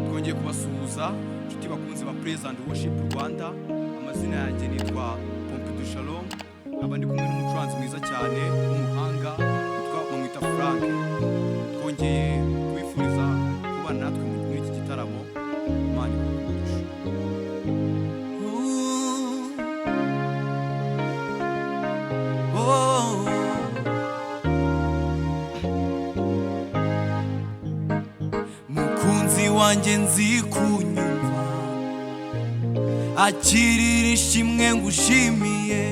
twongeye kubasuhuza inshuti bakunze ba Praise and Worship Rwanda. Amazina yanjye nitwa Pompidou Shalom, abandi kumwe n'umucuranzi mwiza cyane w'umuhanga witwa Bamwita Frank. Twongeye kubifuriza kubana natwe muri iki gitaramo. Imana ibahe. Mukunzi wanjye nzi kunyumva, akirira ishimwe ngushimiye.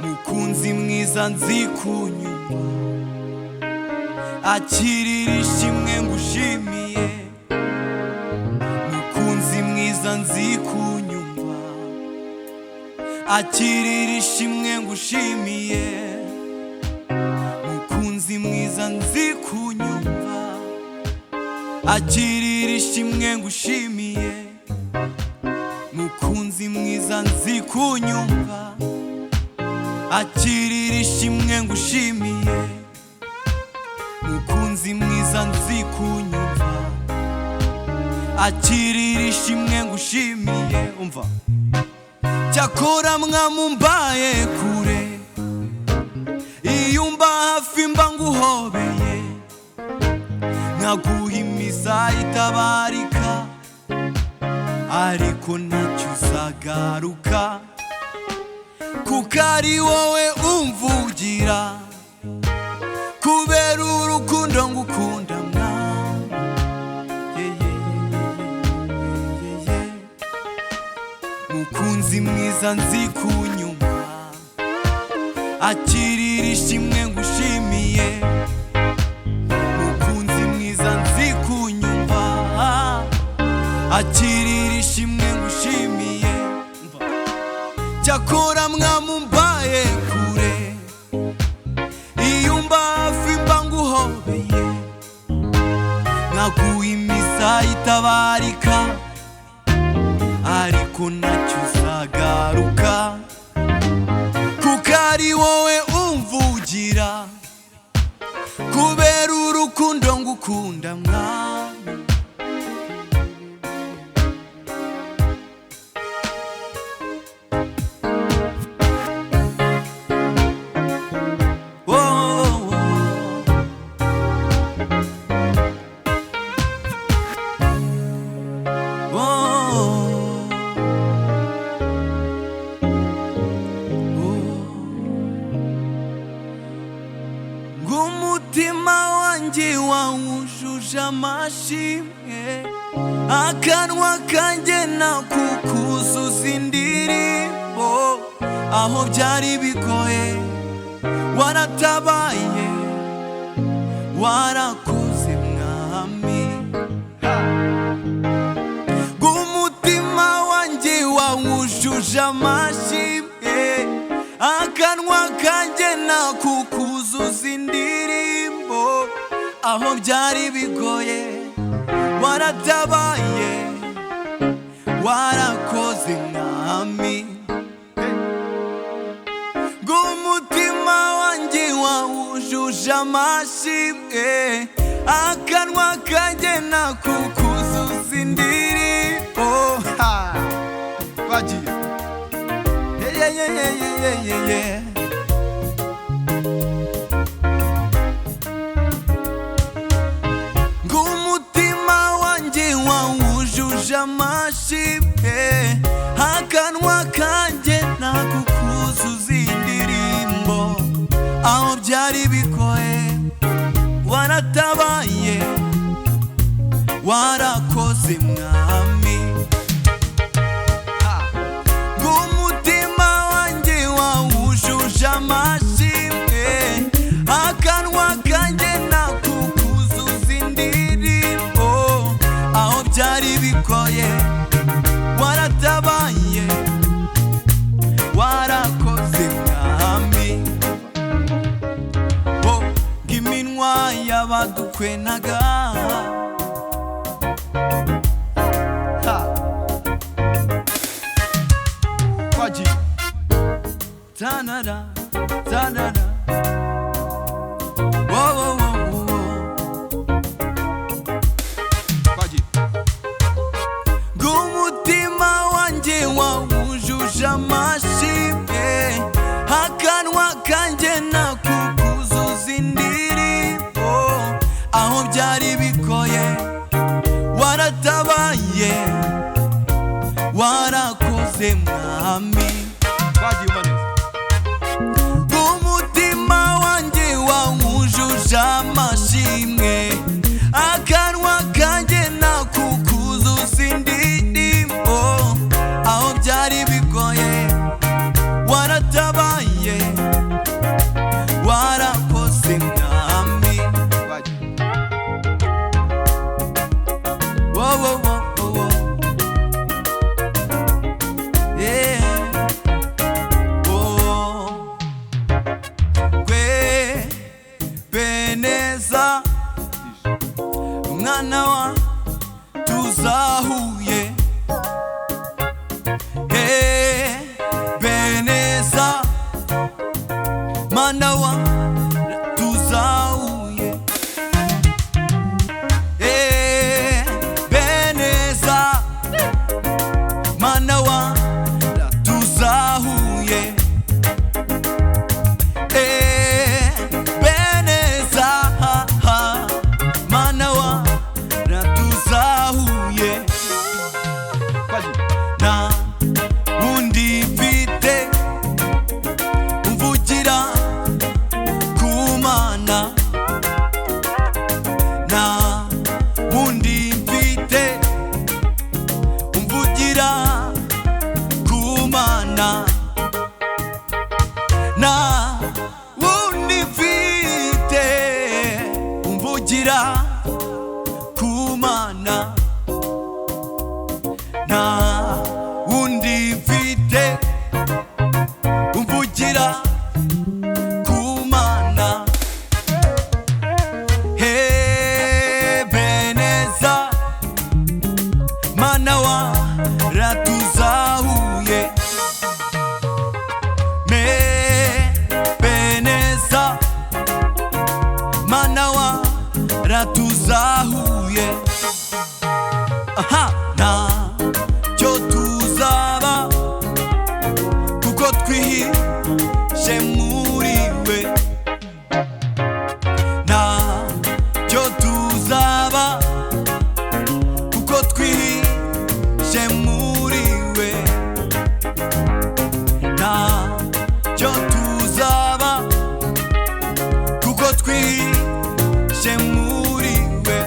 Mukunzi mwiza nzi kunyumva, akirira ishimwe ngushimiye. Mukunzi mwiza nzi kunyumva, akirira ishimwe ngushimiye. Mukunzi mwiza nzi kunyumva, akirira ishimwe ngushimiye. Mukunzi mwiza nzi kunyumva, akirira ishimwe ngushimiye. Mukunzi mwiza nzi kunyumva, akirira ishimwe ngushimiye. Umva, cyakora mwamumbaye kure, iyo umba hafi mba nguhobeye. Nkaguhimiza itabarika, ariko ntacyo uzagaruka, kuko ari wowe umvugira, kubera urukundo ngukunda mwami. Mukunzi mwiza nzi kunyumva, akirira ishimwe ngushimiye. Mukunzi mwiza nzi kunyumva, akirira ishimwe ngushimiye. Cyakora mwamumbaye kure, iyo umba hafi mba nguhobeye. Nkaguhimiza itabarika, ariko ntacyo uzagaruka, kuko ari wowe umvugira, kubera urukundo ngukunda mwami. Ngumutima wanjye wawujuje amashimwe, akanwa kanjye nakukuzuza indirimbo. Aho byari bigoye waratabaye, warakoze mwami. Ngumutima wanjye wawujuje amashimwe, akanwa kanjye nakukuzuza indirimbo. Aho byari bigoye waratabaye, warakoze mwami. Ngumutima wanjye wawujuje amashimwe, akanwa kanjye nakukuzuza indirimbo. Bagiye Ngumutima wanjye wawujuje amashimwe, akanwa kanjye nakukuzuza indirimbo. Aho byari bigoye waratabaye, warakoze mwami. Ngumutima wanjye wawujuje amashimwe, akanwa kanjye nakukuzuza indirimbo. Aho byari bigoye waratabaye, warakoze mwami. Ng'iminwa y'abadukwenaga, tanara tanara akanwa kanjye nakukuzuza indirimbo aho byari bikoye waratabaye warakoze mwami umutima wanjye wawujuje amashimwe akanwa kanjye nakukuzuza indirimbo aho byari bigoye waratabaye warakoze mwami wo wo wo wo yeah oh kwe beneza mwana wa tuzahuye beneza mana wa tuzahuye beneza mana wa tuzahuye beneza mana wa tuzahuye na undi mfite umvugira kumana na undi mfite umvugira kumana na undi mfite umvugira kumana na undi mfite umvugira kumana beneza mana wa ratuzahuye beneza mana wa ratuzahuye aha na cyo tuzaba kuko twihishe muri we na cyo tuzaba kuko twihishe muri we na cyo tuzaba kuko twihishe muri we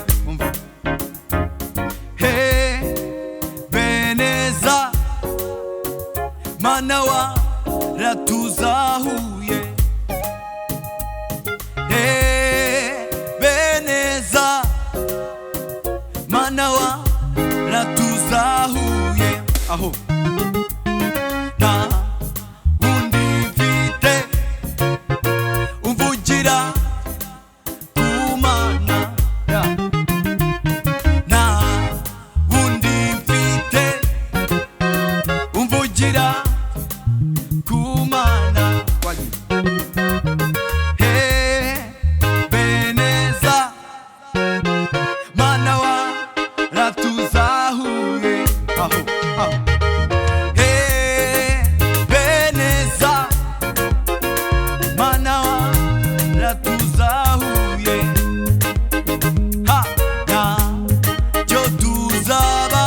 beneza mana wa ratuzahuye beneza mana wa ratuzahuye aho na undi mfite umvugira kumana na undi mfite umvugira kumana beneza mana wa ratuzahuye aho aho beneza mana wa ratuzahuye ha na cyo tuzaba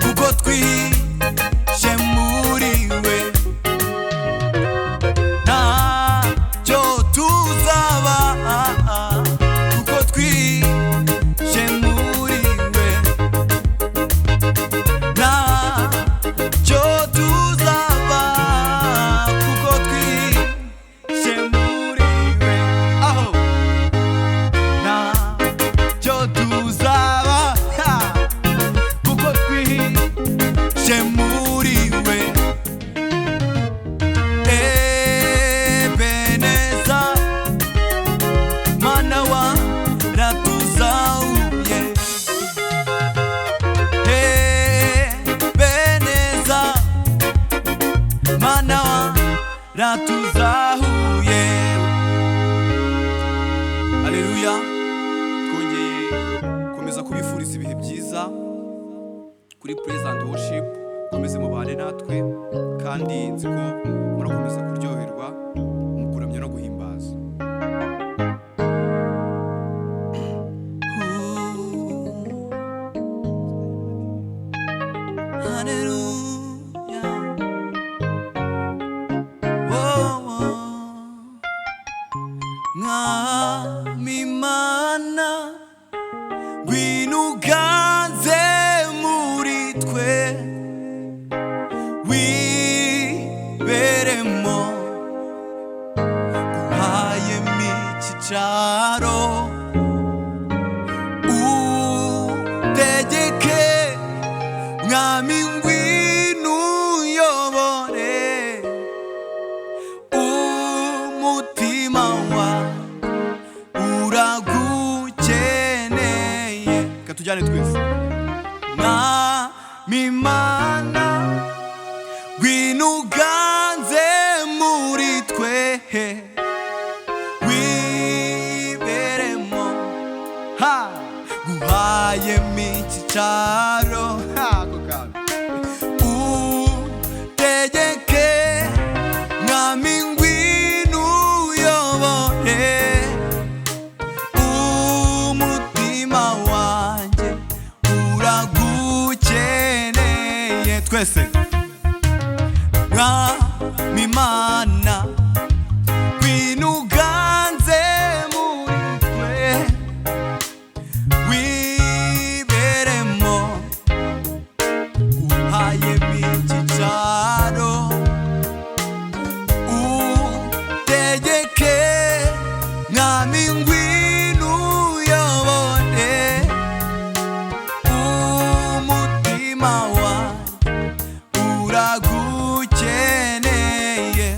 kuko twihishe muri we na cyo tuzaba kuko twihishe muri we na cyo tuzaba kuko twihishe muri we aho na cyo tuzaba kuko twihishe muri we beneza mana wa ratuzahuye beneza mana wa ratuzahuye. Haleluya. Twongeye komeza kubifuriza ibihe byiza kuri Praise and Worship. mukomeze mubane natwe kandi nzi ko murakomeza kuryoherwa mu kuramya no guhimbaza. Hallelujah. Oh, Mwami Mana ngwino uganze muri twe wiberemo nguhayemo icyicaro utegeke Mwami ngwino uyobore umutima wanjye uragukeneye. Katujyane twese. Mwami Mana ngwino uganze muri twe wiberemo nguhayemo icyicaro Ako kabi. utegeke Mwami ngwino uyobore umutima wanjye uragukeneye. Twese. Mwami Mana ngwino uganze muri twe wiberemo nguhayemo icyicaro utegeke Mwami ngwino uyobore umutima wanjye uragukeneye.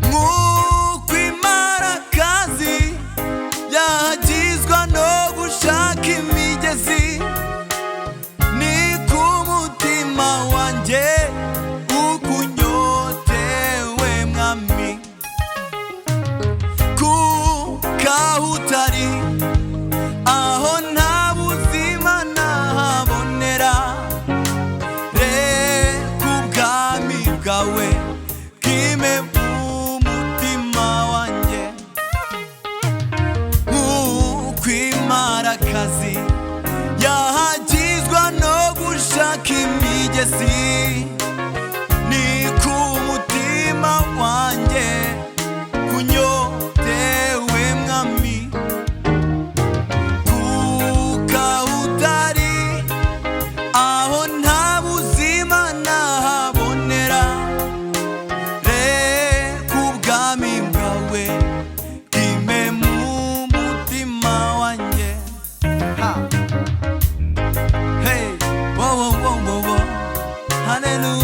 Nk'uko imparakazi yagizwa no gushaka imigezi niko umutima wanjye ukunyotewe Mwami. Kukaho utari aho nta buzima nahabonera reka ubwami bwawe bwime umutima wanjye. Nk'uko imparakazi yahagizwa no gushaka imigezi niko umutima wanjye kunyotewe Mwami. Kukaho utari aho nta buzima nahabonera reka ubwami bwawe bwime mu mutima wanjye. Hey, wo wo wo wo wo, hallelujah.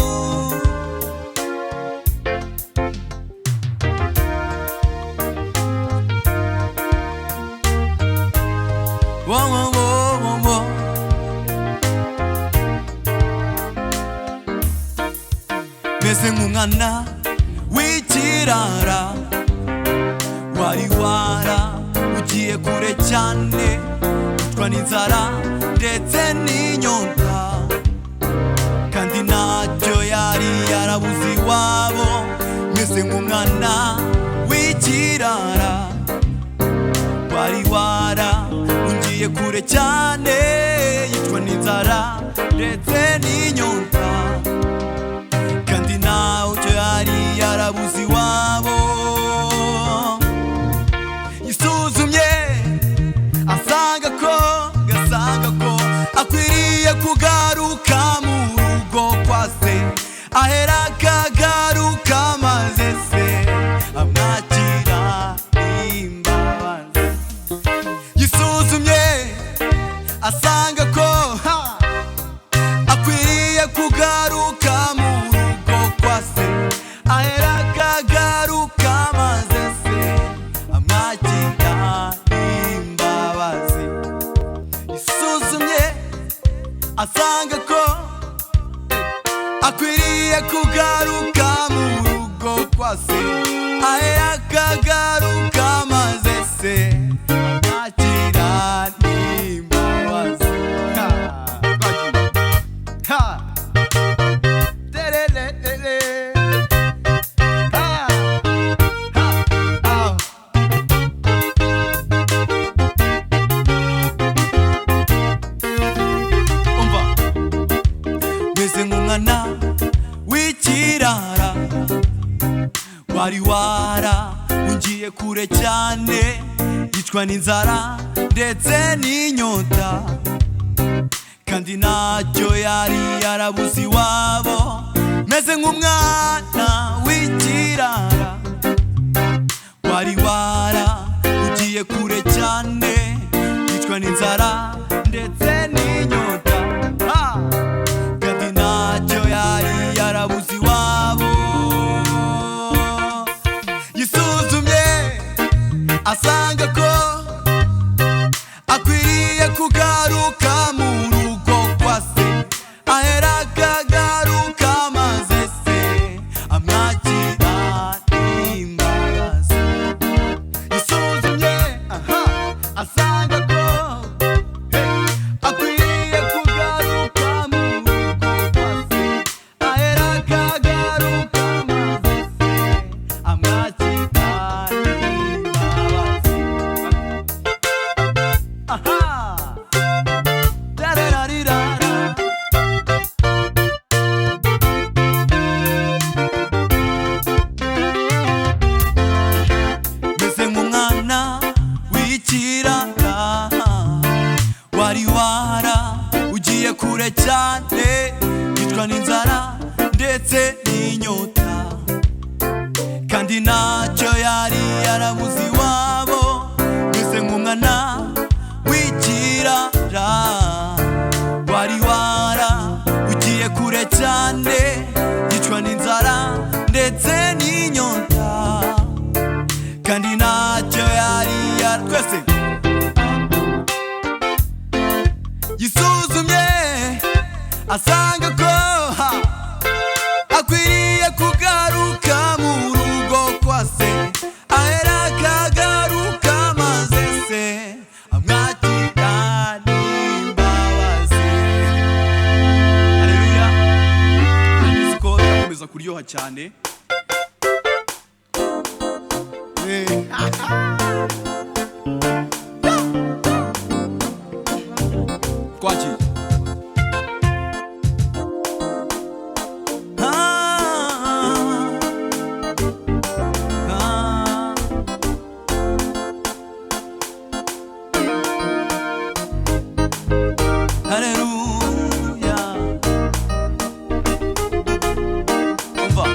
Wo wo wo wo wo. Meze nk'umwana w'ikirara wari ugiye kure cyane wicwa n'inzara ndetse n'inyota kandi ntacyo yari yarabuze iwabo. Meze nk'umwana w'ikirara wari ugiye kure cyane yicwa n'inzara ndetse n'inyota kandi ntacyo yari yarabuze iwabo. Yisuzumye asanga ko akwiriye kugaruka mu rugo kwa se ahera akagaruka maze se amwakira imbabazi. Yisuzumye asanga ko akwiriye kugaruka mu rugo kwa se ahera akagaruka maze se amwakira imbabazi. Yisuzumye asanga ko akwiriye kugaruka mu rugo kwa se ahera akagaruka maze se amwakira imbabazi. wari warahungiye kure cyane, yicwa n'inzara ndetse n'inyota, kandi ntacyo yari yarabuze iwabo, meze nk'umwana w'ikirara. Wari warahungiye kure cyane, yicwa n'inzara ndetse n'inyota, kandi ntacyo yari yarabuze iwabo. Yisuzumye asanga ko akwiriye kugaruka mu rugo kwa se, ahera akagaruka maze se amwakira n'imbabazi. Yisuzumye asanga ko akwiriye kugaruka mu rugo kwa se, ahera akagaruka maze se amwakira n'imbabazi. Meze nk'umwana w'ikirara, wari warahungiye kure cyane, yicwa n'inzara ndetse n'inyota, kandi ntacyo yari yarabuze iwabo. Meze nk'umwana w'ikirara, wari warahungiye kure cyane, yicwa n'inzara ndetse n'inyota, kandi ntacyo yari twese. Yisuzumye asanga ko akwiriye kugaruka mu rugo kwa se, ahera akagaruka maze se amwakira n'imbabazi. Haleluya. Nanditse ko yakomeza kuryoha cyane. Kwachi Haleluya. Umva,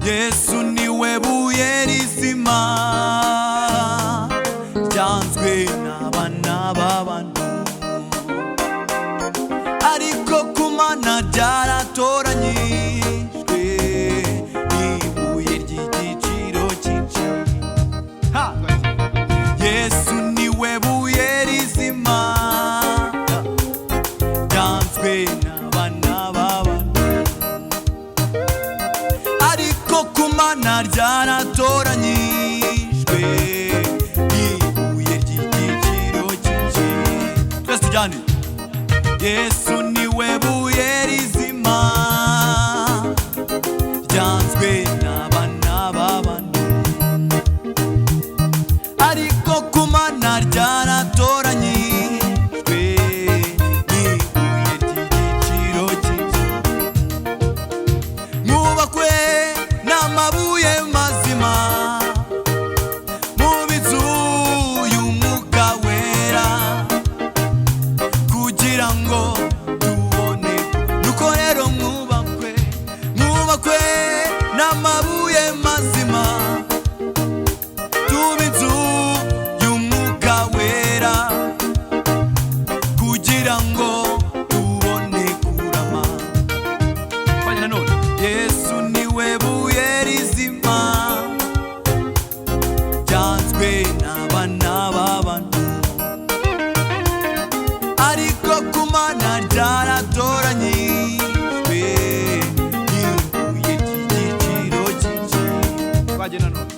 Yesu niwe buye rizima ryanzwe n'abana b'abantu, ariko ku Mana ryaratoranyijwe, n'ibuye ry'igiciro cyinshi. Yesu niwe buye rizima ryanzwe n'abana b'abantu, ariko ku Mana ryaratoranyijwe, n'ibuye ry'igiciro cyinshi. Twese tujyane. Yesu niwe buye rizima ryanzwe n'abana b'abantu, ariko ku Mana ryaratoranyijwe, n'ibuye ry'igiciro cyinshi. Mwubakwe n'amabuye mazima, mube inzu y'Umwuka Wera, kugira ngo tubone. Nuko rero mwubakwe n'amabuye mazima, tube inzu y'Umwuka Wera, kugira ngo tubone kurama. Fanya nanone. Yesu niwe buye rizima ryanzwe n'abana b'abantu, ariko ku Mana ryaratoranyijwe, n'ibuye ry'igiciro cyinshi. Fanya nanone.